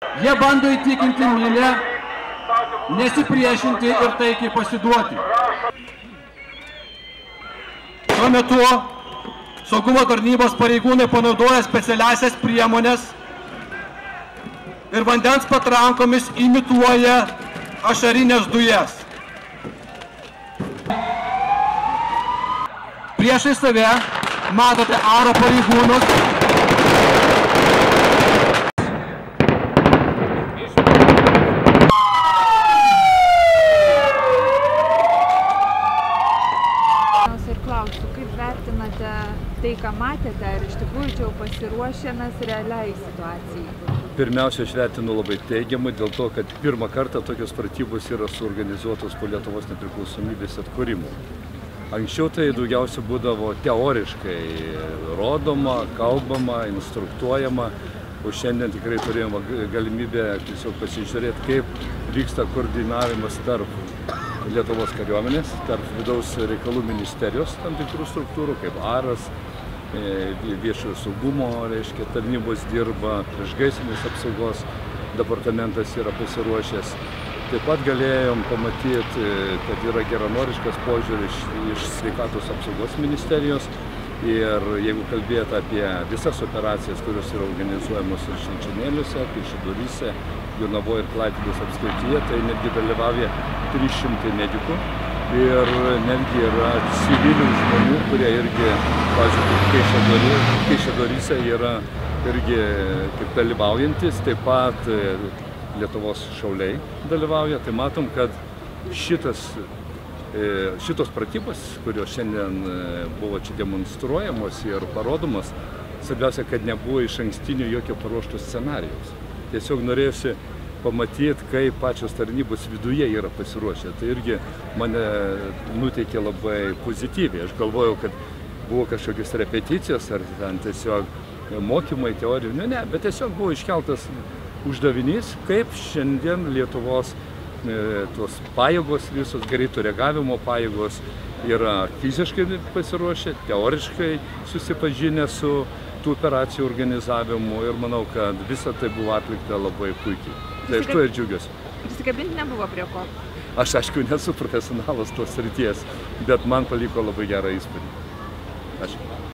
Jie bando įtikinti minią, nesipriešinti ir taikiai pasiduoti. Šiuo metu saugumo tarnybos pareigūnai panaudoja specialiasias priemonės ir vandens patrankomis imituoja ašarinės dujas. Priešai save matote aro pareigūnus. Ir klausiu, kaip vertinate tai, ką matėte, ar iš tikrųjų čia jau pasiruošę mes realiai situacijai? Pirmiausia, aš vertinu labai teigiamai dėl to, kad pirmą kartą tokios pratybos yra suorganizuotos po Lietuvos nepriklausomybės atkūrimo. Anksčiau tai daugiausia būdavo teoriškai rodoma, kalbama, instruktuojama, o šiandien tikrai turėjome galimybę tiesiog pasižiūrėti, kaip vyksta koordinavimas tarp Lietuvos kariuomenės, tarp vidaus reikalų ministerijos tam tikrų struktūrų, kaip ARAS, viešojo saugumo, tarnybos dirba, priešgaisrinės apsaugos departamentas yra pasiruošęs. Taip pat galėjom pamatyti, kad yra geranoriškas požiūris iš sveikatos apsaugos ministerijos. Ir jeigu kalbėti apie visas operacijas, kurios yra organizuojamos ir Šalčionėliuose, Kaišiadoryse, Jonavoje ir Klaipėdos apskrityje, tai netgi dalyvauja 300 medikų. Ir netgi yra civilių žmonių, kurie irgi, pavyzdžiui, Kaišiadoryse yra irgi kaip dalyvaujantis, taip pat Lietuvos šauliai dalyvauja. Tai matom, kad šitos pratybos, kurios šiandien buvo čia demonstruojamos ir parodomos, svarbiausia, kad nebuvo iš ankstinio jokio paruošto scenarijaus. Tiesiog norėjusi pamatyti, kaip pačios tarnybos viduje yra pasiruošę. Tai irgi mane nuteikė labai pozityviai. Aš galvojau, kad buvo kažkokios repeticijos ar ten tiesiog mokymai, teorijų. Ne, bet tiesiog buvo iškeltas uždavinys, kaip šiandien Lietuvos tos pajėgos, visos greito reagavimo pajėgos yra fiziškai pasiruošę, teoriškai susipažinę su tų operacijų organizavimu ir manau, kad visa tai buvo atlikta labai puikiai. Tai aš tuo ir džiaugiuosi. Prisikabinti nebuvo prie ko? Aš aišku nesu profesionalas tos srities, bet man paliko labai gerą įspūdį. Ačiū.